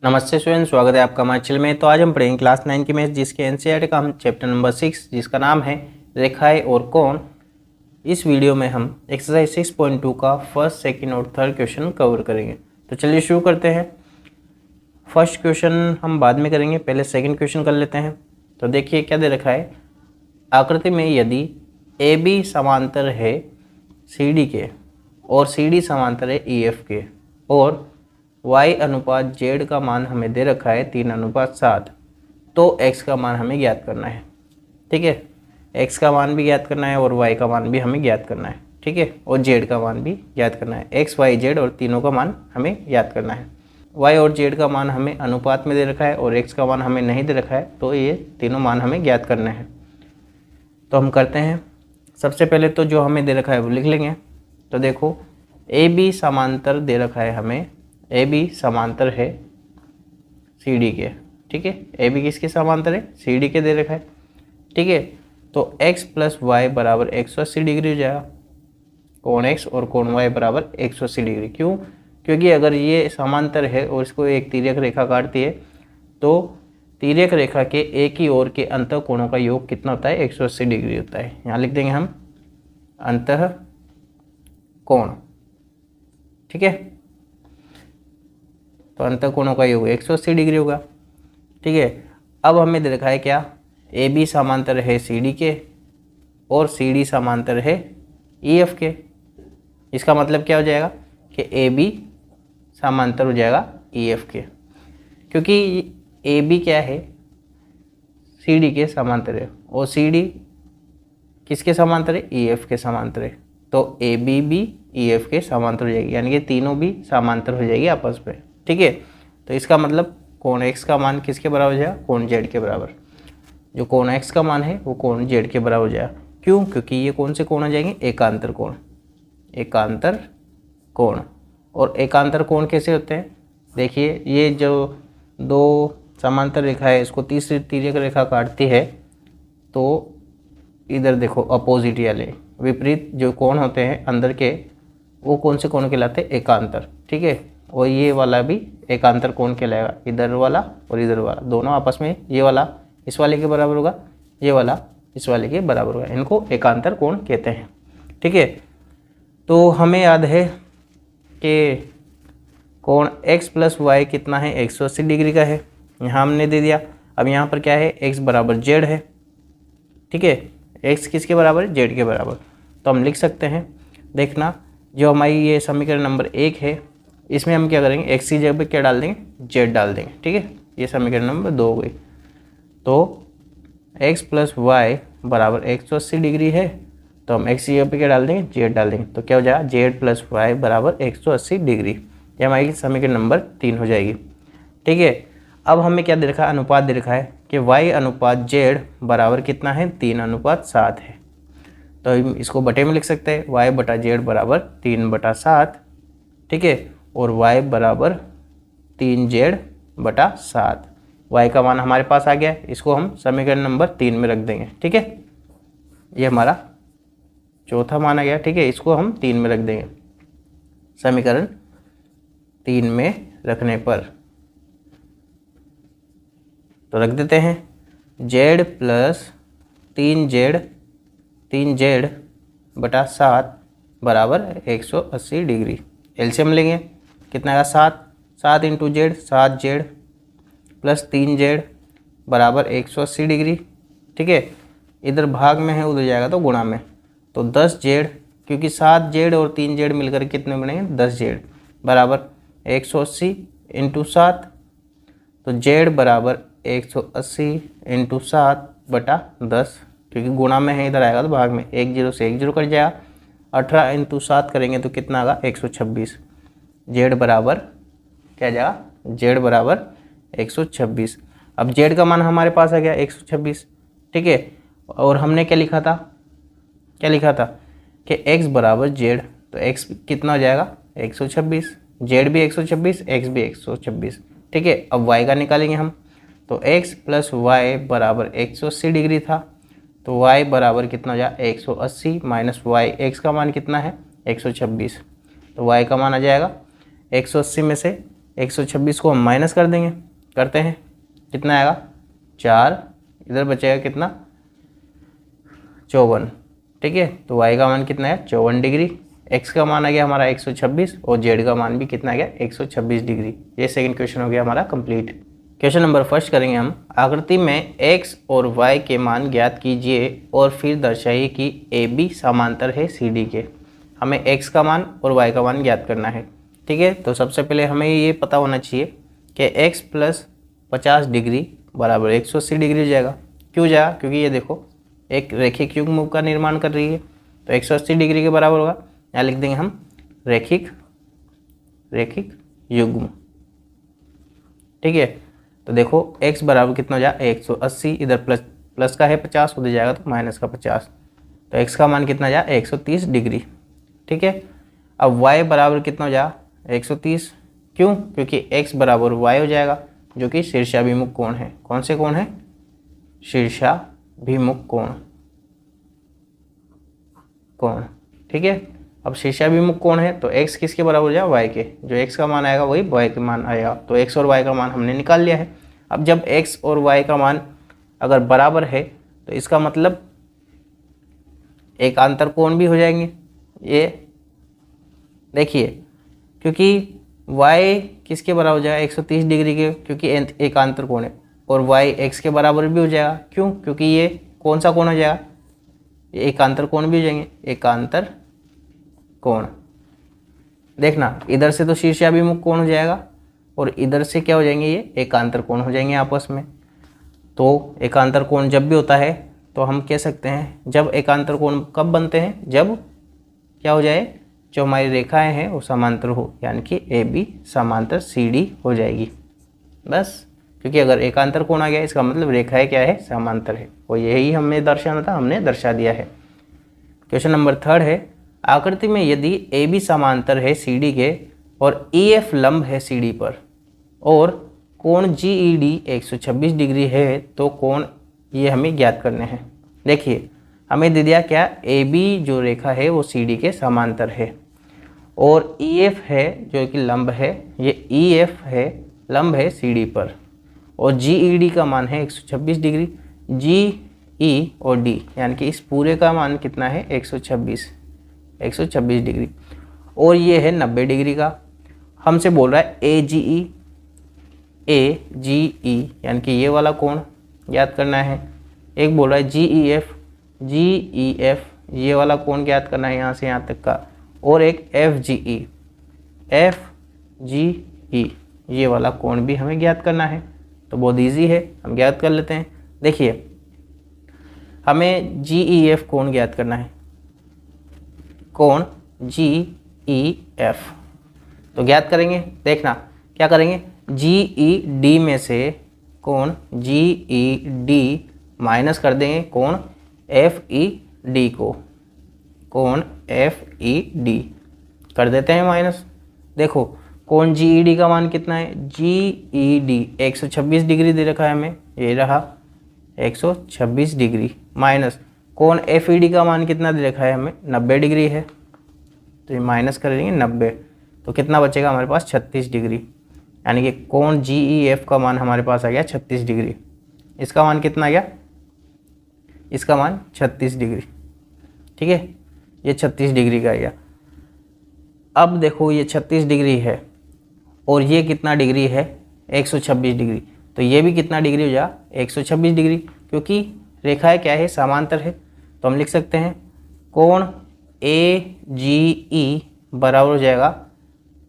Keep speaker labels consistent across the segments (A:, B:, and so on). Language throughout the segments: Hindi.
A: नमस्ते स्टूडेंट, स्वागत है आपका हमारे चैनल में। तो आज हम पढ़ेंगे क्लास 9 की मैथ, जिसके एनसीईआरटी का हम चैप्टर नंबर 6 जिसका नाम है रेखाएं और कोण। इस वीडियो में हम एक्सरसाइज 6.2 का फर्स्ट, सेकंड और थर्ड क्वेश्चन कवर करेंगे। तो चलिए शुरू करते हैं। फर्स्ट क्वेश्चन हम बाद में करेंगे, पहले सेकंड क्वेश्चन कर लेते हैं। तो देखिए क्या दे रखा है। आकृति में यदि ए बी समांतर है सी डी के और सी डी समांतर है ई एफ के और y अनुपात z का मान हमें दे रखा है 3:7, तो x का मान हमें ज्ञात करना है। ठीक है, x का मान भी ज्ञात करना है और y का मान भी हमें ज्ञात करना है। ठीक है, और z का मान भी ज्ञात करना है। x, y, z और तीनों का मान हमें ज्ञात करना है। y और z का मान हमें अनुपात में दे रखा है और x का मान हमें नहीं दे रखा है, तो ये तीनों मान हमें ज्ञात करने हैं। तो हम करते हैं। सबसे पहले तो जो हमें दे रखा है वो लिख लेंगे। तो देखो, ए बी समांतर दे रखा है हमें, ए बी समांतर है सी डी के। ठीक है, ए बी किसके समांतर है? सी डी के दे रखा है। ठीक है, तो x प्लस वाई बराबर 180 डिग्री हो जाएगा। कोण x और कोण y बराबर 180 डिग्री। क्यों? क्योंकि अगर ये समांतर है और इसको एक तिर्यक रेखा काटती है, तो तिर्यक रेखा के एक ही ओर के अंतः कोणों का योग कितना होता है? 180 डिग्री होता है। यहाँ लिख देंगे हम अंतः कोण। ठीक है, तो अंतः कोणों का योग 180 डिग्री होगा। ठीक है, अब हमें दे रखा है क्या? ए बी समांतर है सी डी के और सी डी समांतर है ई एफ के। इसका मतलब क्या हो जाएगा कि ए बी समांतर हो जाएगा ई एफ के, क्योंकि ए बी क्या है? सी डी के समांतर है और सी डी किसके समांतर है? ई एफ के समांतर है। तो ए बी भी ई एफ के समांतर हो जाएगी, यानी कि तीनों भी समांतर हो जाएगी आपस में। ठीक है, तो इसका मतलब कोण x का मान किसके बराबर हो जाएगा? कोण z के बराबर। जो कोण x का मान है वो कोण z के बराबर हो जाएगा। क्यों? क्योंकि ये कौन से कोण हो जाएंगे? एकांतर कोण। एकांतर कोण। और एकांतर कोण कैसे होते हैं? देखिए, ये जो दो समांतर रेखा है, इसको तीसरी तिर्यक रेखा काटती है, तो इधर देखो अपोजिट वाले विपरीत जो कोण होते हैं अंदर के, वो कौन से कोण कहलाते हैं? एकांतर। ठीक है, और ये वाला भी एकांतर कोण कहलाएगा। इधर वाला और इधर वाला दोनों आपस में, ये वाला इस वाले के बराबर होगा, ये वाला इस वाले के बराबर होगा। इनको एकांतर कोण कहते हैं। ठीक है, तो हमें याद है कि कोण x प्लस वाई कितना है? 180 डिग्री का है। यहाँ हमने दे दिया। अब यहाँ पर क्या है? x बराबर z है। ठीक है, x किसके बराबर है? z के बराबर। तो हम लिख सकते हैं, देखना, जो हमारी ये समीकरण नंबर 1 है, इसमें हम क्या करेंगे? x की जगह पे क्या डाल देंगे? z डाल देंगे। ठीक है, ये समीकरण नंबर 2 हो गई। तो x प्लस वाई बराबर 180 डिग्री है, तो हम x की जगह पे क्या डाल देंगे? z डाल देंगे। तो क्या हो जाएगा? z प्लस वाई बराबर 180 डिग्री। ये हमारी समीकरण नंबर 3 हो जाएगी। ठीक है, अब हमें क्या दे रखा है? अनुपात दे रखा है कि y अनुपात z बराबर कितना है? 3:7 है। तो हम इसको बटे में लिख सकते हैं, y बटा z बराबर 3/7। ठीक है, और y बराबर 3z/7। y का मान हमारे पास आ गया, इसको हम समीकरण नंबर 3 में रख देंगे। ठीक है, ये हमारा चौथा मान आ गया। ठीक है, इसको हम 3 में रख देंगे। समीकरण 3 में रखने पर तो रख देते हैं z प्लस 3z/7 बराबर 180 डिग्री। एलसीएम लेंगे, कितना आएगा? 7 into Z, 7z plus 3z बराबर 180 डिग्री। ठीक है, इधर भाग में है, उधर जाएगा तो गुणा में। तो 10z, क्योंकि 7z और 3z मिलकर कितने बनेंगे? 10z बराबर 180 इंटू 7। तो z बराबर 180 इंटू 7/10, क्योंकि गुणा में है, इधर आएगा तो भाग में। 1 0 से 1 0 कट जाएगा। 18 इंटू 7 करेंगे तो कितना आएगा? 126। z बराबर क्या जाएगा? z बराबर 126। अब z का मान हमारे पास आ गया 126। ठीक है, और हमने क्या लिखा था? क्या लिखा था कि x बराबर z, तो x कितना हो जाएगा? 126। z भी 126, x भी 126। ठीक है, अब y का निकालेंगे हम। तो x प्लस वाई बराबर 180 डिग्री था, तो y बराबर कितना हो जाएगा? 180 माइनस वाई, x का मान कितना है? 126। तो y का मान आ जाएगा 180 में से 126 को हम माइनस कर देंगे, करते हैं, कितना आएगा 4, इधर बचेगा कितना 54, ठीक है। तो y का मान कितना है 54 डिग्री, x का मान आ गया हमारा 126 और z का मान भी कितना आ गया 126 डिग्री। ये सेकंड क्वेश्चन हो गया हमारा कंप्लीट। क्वेश्चन नंबर फर्स्ट करेंगे हम। आकृति में x और y के मान ज्ञात कीजिए और फिर दर्शाइए कि AB समांतर है CD के। हमें x का मान और y का मान ज्ञात करना है, ठीक है। तो सबसे पहले हमें ये पता होना चाहिए कि x प्लस 50 डिग्री बराबर 180 डिग्री हो जाएगा। क्यों जाएगा? क्योंकि ये देखो एक रेखिक युग्म का निर्माण कर रही है, तो 180 डिग्री के बराबर होगा। यहाँ लिख देंगे हम रेखिक युग्म, ठीक है। तो देखो x बराबर कितना हो जाएगा 180, इधर प्लस का है 50, उधर जाएगा तो माइनस का 50, तो x का मान कितना जाएगा 130 डिग्री, ठीक है। अब y बराबर कितना हो जाएगा 130, क्यों? क्योंकि x बराबर y हो जाएगा जो कि शीर्षाभिमुख कोण है। कौन से कोण है? शीर्षाभिमुख कोण, ठीक है। अब शीर्षाभिमुख कोण है तो x किसके बराबर हो जाएगा y के, जो x का मान आएगा वही y के मान आएगा। तो x और y का मान हमने निकाल लिया है। अब जब x और y का मान अगर बराबर है तो इसका मतलब एकांतर कोण भी हो जाएंगे। ये देखिए, क्योंकि y किसके बराबर हो जाएगा 130 डिग्री के, क्योंकि एकांतर कोण है, और y x के बराबर भी हो जाएगा। क्यों? क्योंकि ये कौन सा कोण हो जाएगा, ये एकांतर कोण भी हो जाएंगे, एकांतर कोण। देखना इधर से तो शीर्षाभिमुख कोण हो जाएगा और इधर से क्या हो जाएंगे, ये एकांतर कोण हो जाएंगे आपस में। तो एकांतर कोण जब भी होता है तो हम कह सकते हैं, जब एकांतर कोण कब बनते हैं, जब क्या हो जाए, जो हमारी रेखाएं हैं वो समांतर हो, यानी कि AB समांतर CD हो जाएगी बस। क्योंकि अगर एकांतर कोण आ गया इसका मतलब रेखाएं क्या है, समांतर है, और यही हमें दर्शाना था, हमने दर्शा दिया है। क्वेश्चन नंबर थर्ड है। आकृति में यदि AB समांतर है CD के और EF लंब है CD पर और कोण GED 126 डिग्री है तो कोण ये हमें ज्ञात करने हैं। देखिए हमें दे दिया क्या, AB जो रेखा है वो CD के समांतर है और EF है जो कि लंब है, ये EF है लंब है CD पर, और GED का मान है 126 डिग्री। GE और D यानी कि इस पूरे का मान कितना है 126 डिग्री, और ये है 90 डिग्री का। हमसे बोल रहा है AGE यानी कि ये वाला कोण ज्ञात करना है। एक बोल रहा है GEF ये वाला कोण ज्ञात करना है यहाँ से यहाँ तक का, और एक FGE ये वाला कोण भी हमें ज्ञात करना है। तो बहुत इजी है, हम ज्ञात कर लेते हैं। देखिए हमें GEF कोण ज्ञात करना है, कोण GEF तो ज्ञात करेंगे। देखना क्या करेंगे, GED में से कोण GED माइनस कर देंगे कोण FED को, कोण FED कर देते हैं माइनस। देखो कोण GED का मान कितना है, GED 126 डिग्री दे रखा है हमें, ये रहा 126 डिग्री, माइनस कोण FED का मान कितना दे रखा है हमें 90 डिग्री है, तो ये माइनस कर देंगे 90, तो कितना बचेगा हमारे पास 36 डिग्री, यानी कि कोण GEF का मान हमारे पास आ गया 36 डिग्री। इसका मान कितना आ गया, इसका मान 36 डिग्री, ठीक है, ये 36 डिग्री का आ गया। अब देखो ये 36 डिग्री है और ये कितना डिग्री है 126 डिग्री, तो ये भी कितना डिग्री हो जाएगा 126 डिग्री, क्योंकि रेखाएं क्या है समांतर है। तो हम लिख सकते हैं कोण AGE बराबर हो जाएगा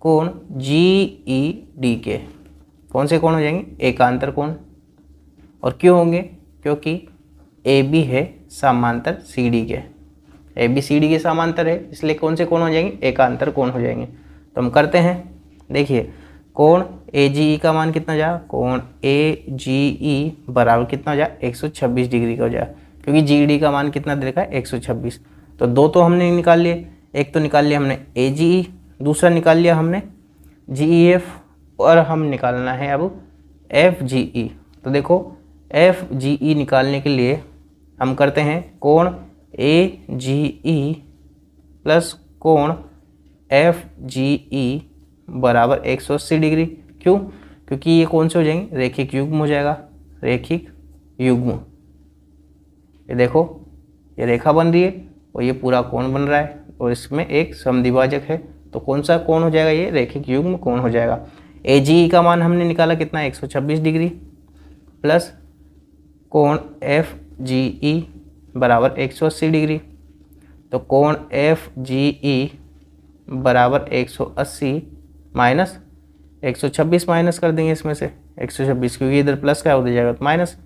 A: कोण GED के। कौन से कोण हो जाएंगे, एकांतर कोण। और क्यों होंगे, क्योंकि AB है समांतर CD के, AB CD के समांतर है, इसलिए कौन से कोण हो जाएंगे, एकांतर कोण हो जाएंगे। तो हम करते हैं, देखिए कोण AGE का मान कितना जाएगा, कोण AGE बराबर कितना हो जाएगा 126 डिग्री का हो जाएगा, क्योंकि GED का मान कितना दे रखा है 126। तो दो तो हमने निकाल लिए, एक तो निकाल लिया हमने AGE, दूसरा निकाल लिया हमने GEF, और हम निकालना है अब FGE। तो देखो FGE निकालने के लिए हम करते हैं कोण AGE प्लस कोण FGE बराबर 180 डिग्री, क्यों? क्योंकि ये कौन से हो जाएंगे, रेखिक युग्म हो जाएगा, रेखिक युग्म। ये देखो ये रेखा बन रही है और ये पूरा कोण बन रहा है और इसमें एक समद्विभाजक है, तो कौन सा कोण हो जाएगा, ये रेखिक युग्म कोण हो जाएगा। AGE का मान हमने निकाला कितना, 126 डिग्री प्लस कोण FGE बराबर 180 डिग्री। तो कोण FGE बराबर 180 माइनस 126 माइनस कर देंगे इसमें से 126, क्योंकि इधर प्लस का उधर जाएगा तो माइनस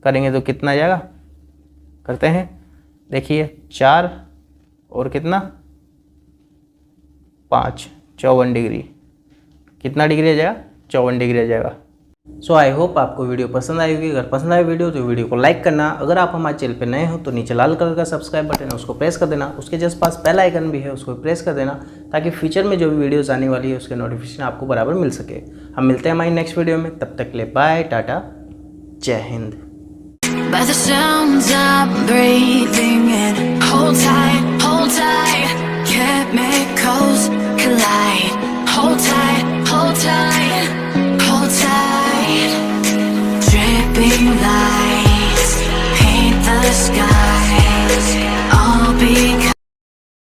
A: करेंगे तो कितना आ जाएगा, करते हैं, देखिए 4 और कितना 5, 54 डिग्री। कितना डिग्री आ जाएगा, 54 डिग्री आ जाएगा। सो आई होप आपको वीडियो पसंद आई होगी। अगर पसंद आई वीडियो तो वीडियो को लाइक करना। अगर आप हमारे चैनल पे नए हो तो नीचे लाल कलर का सब्सक्राइब बटन है उसको प्रेस कर देना। उसके जस्ट पास बेल आइकन भी है उसको प्रेस कर देना, ताकि फ्यूचर में जो भी वीडियोस आने वाली है उसके नोटिफिकेशन आपको बराबर मिल सके। हम मिलते हैं हमारी नेक्स्ट वीडियो में, तब तक के लिए बाय, टाटा, जय Hind.
B: By the sounds I'm breathing in, hold tight, chemicals collide. Hold tight, hold tight, hold tight, dripping light.